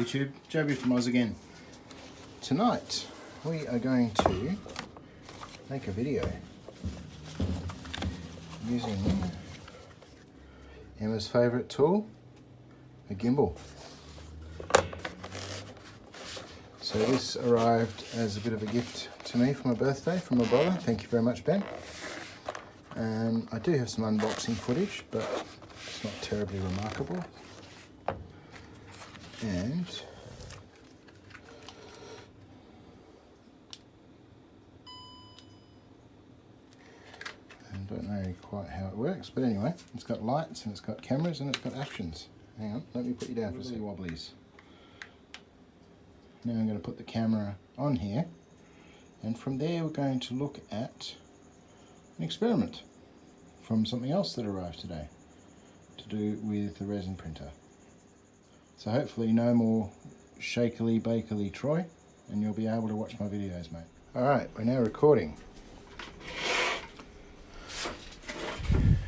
YouTube, JB from Oz again. Tonight we are going to make a video using Emma's favourite tool, a gimbal. So this arrived as a bit of a gift to me for my birthday from my brother. Thank you very much, Ben. I do have some unboxing footage, but it's not terribly remarkable. And I don't know quite how it works, but anyway, it's got lights and it's got cameras and it's got actions. Hang on, let me put you down for some wobblies. Now I'm going to put the camera on here, and from there we're going to look at an experiment from something else that arrived today to do with the resin printer. So hopefully no more shakily bakily Troy, and you'll be able to watch my videos, mate. Alright, we're now recording.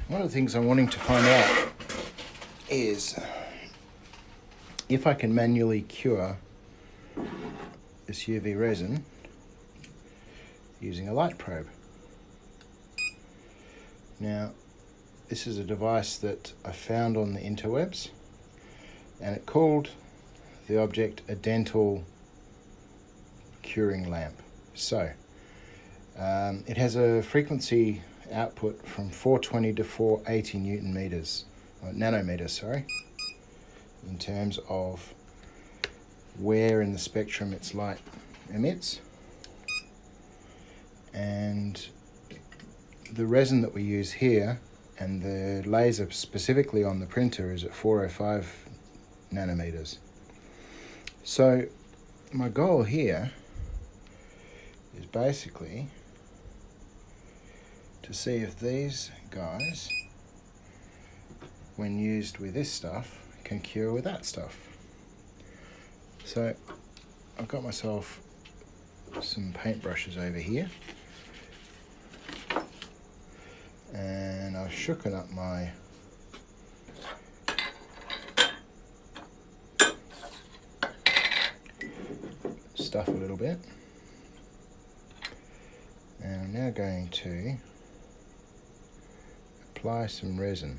One of the things I'm wanting to find out is if I can manually cure this UV resin using a light probe. Now, this is a device that I found on the interwebs, and it called the object a dental curing lamp. So, it has a frequency output from 420 to 480 nanometers, sorry, in terms of where in the spectrum its light emits. And the resin that we use here and the laser specifically on the printer is at 405 nanometers. So my goal here is basically to see if these guys, when used with this stuff, can cure with that stuff. So I've got myself some paintbrushes over here, and I've shooken up my stuff a little bit, and I'm now going to apply some resin.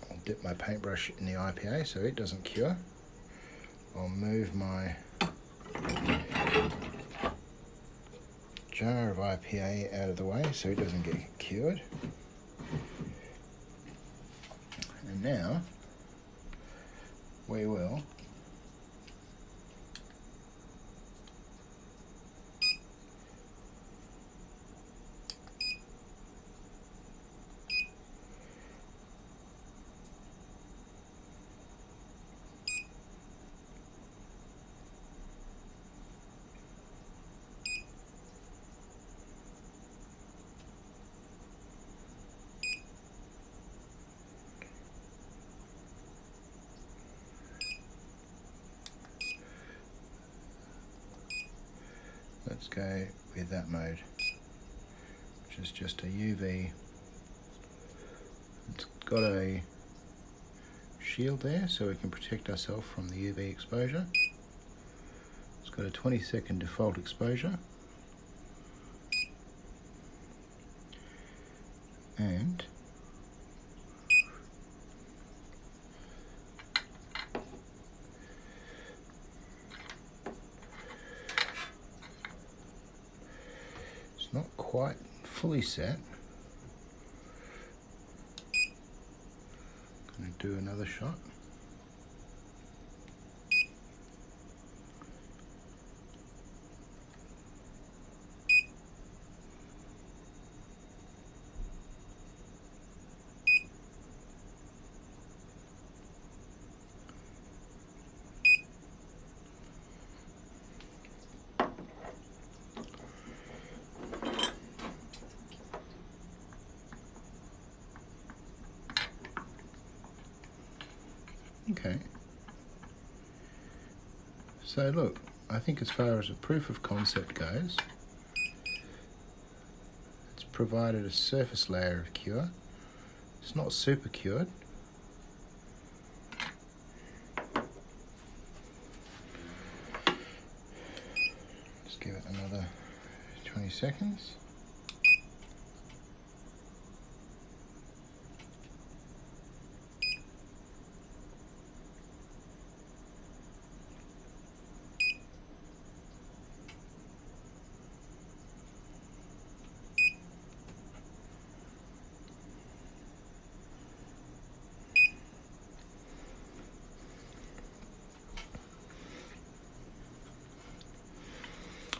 I'll dip my paintbrush in the IPA so it doesn't cure. I'll move my jar of IPA out of the way so it doesn't get cured. And now we will let's go with that mode, which is just a UV. It's got a shield there so we can protect ourselves from the UV exposure. It's got a 20-second default exposure, and not quite fully set. I'm going to do another shot. Okay, so look, I think as far as a proof of concept goes, it's provided a surface layer of cure. It's not super cured, give it another 20 seconds.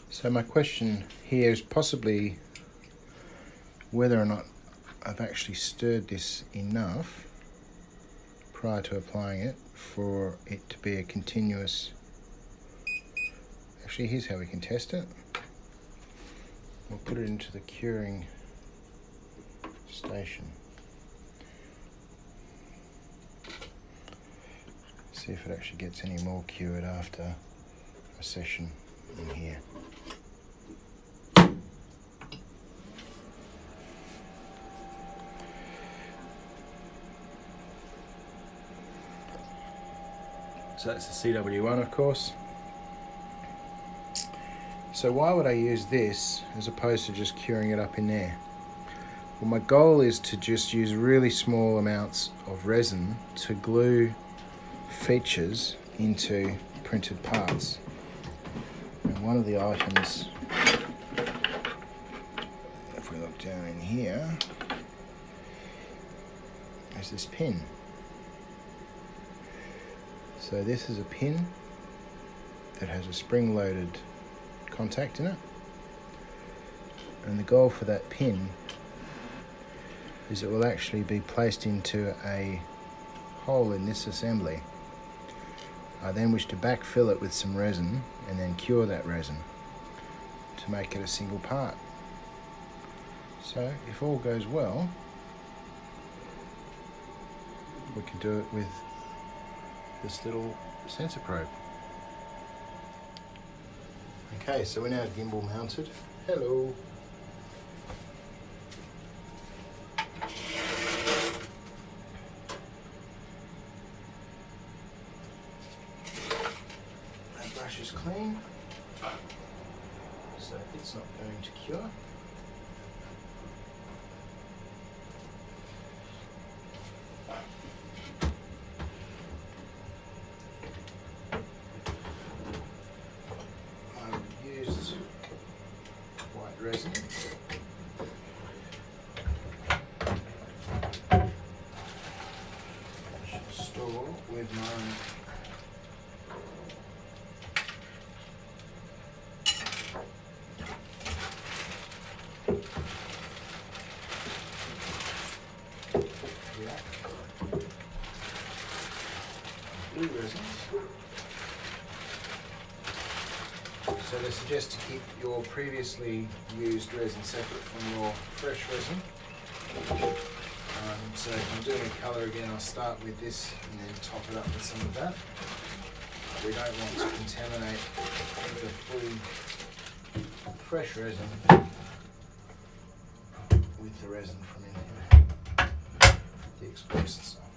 So my question here is possibly whether or not I've actually stirred this enough prior to applying it for it to be a continuous. Actually, here's how we can test it. We'll put it into the curing station. See if it actually gets any more cured after a session in here. So that's the CW1, of course. So why would I use this as opposed to just curing it up in there? Well, my goal is to just use really small amounts of resin to glue features into printed parts. And one of the items, if we look down in here, is this pin. So this is a pin that has a spring-loaded contact in it, and the goal for that pin is it will actually be placed into a hole in this assembly. I then wish to backfill it with some resin and then cure that resin to make it a single part. So if all goes well, we can do it with this little sensor probe. Okay, so we're now gimbal mounted. Hello. That brush is clean, so it's not going to cure. Resin. I should store with my blue resins. So they suggest to keep your previously used resin separate from your fresh resin. So if I'm doing a colour again, I'll start with this and then top it up with some of that. We don't want to contaminate the full fresh resin with the resin from in here, the exposed stuff.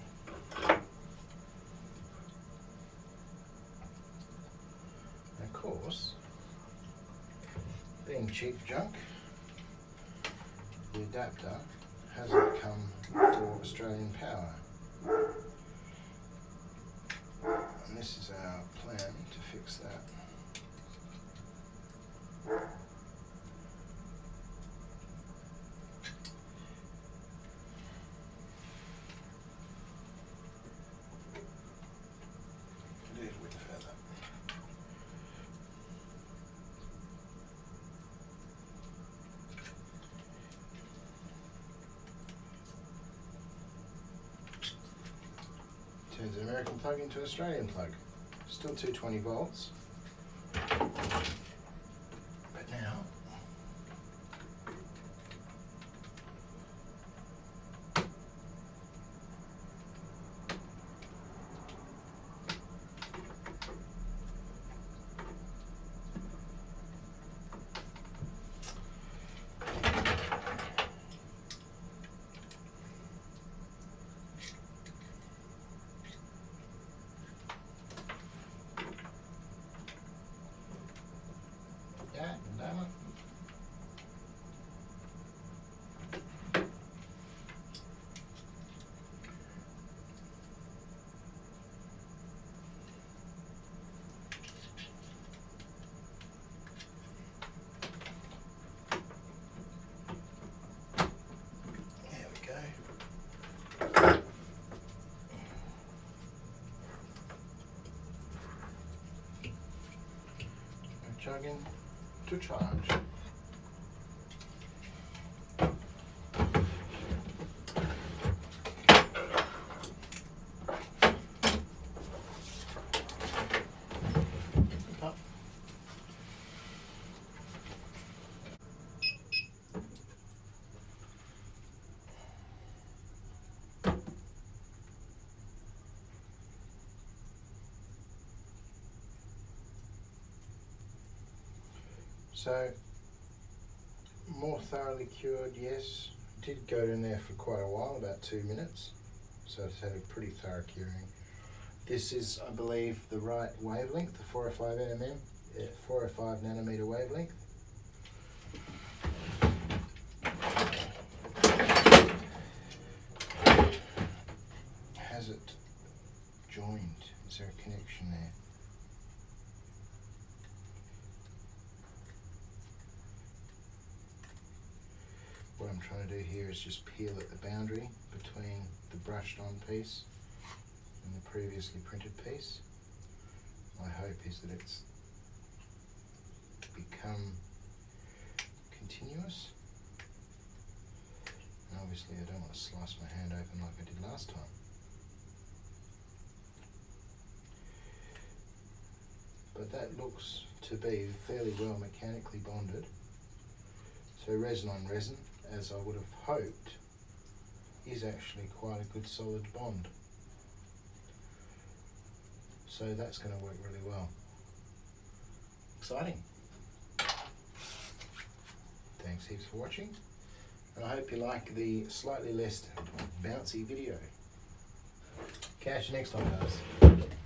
Of course, being cheap junk, the adapter hasn't come for Australian power. And this is our plan to fix that. A little bit further. Turns an American plug into an Australian plug. Still 220 volts. But now, that plug in to charge. So, more thoroughly cured, yes. It did go in there for quite a while, about 2 minutes. So it's had a pretty thorough curing. This is, I believe, the right wavelength, the 405 nm, 405 nanometer wavelength. Has it joined? Is there a connection there? What I'm trying to do here is just peel at the boundary between the brushed on piece and the previously printed piece. My hope is that it's become continuous. And obviously I don't want to slice my hand open like I did last time. But that looks to be fairly well mechanically bonded. So resin on resin, as I would have hoped, is actually quite a good solid bond. So that's going to work really well. Exciting. Thanks heaps for watching, and I hope you like the slightly less bouncy video. Catch you next time, guys.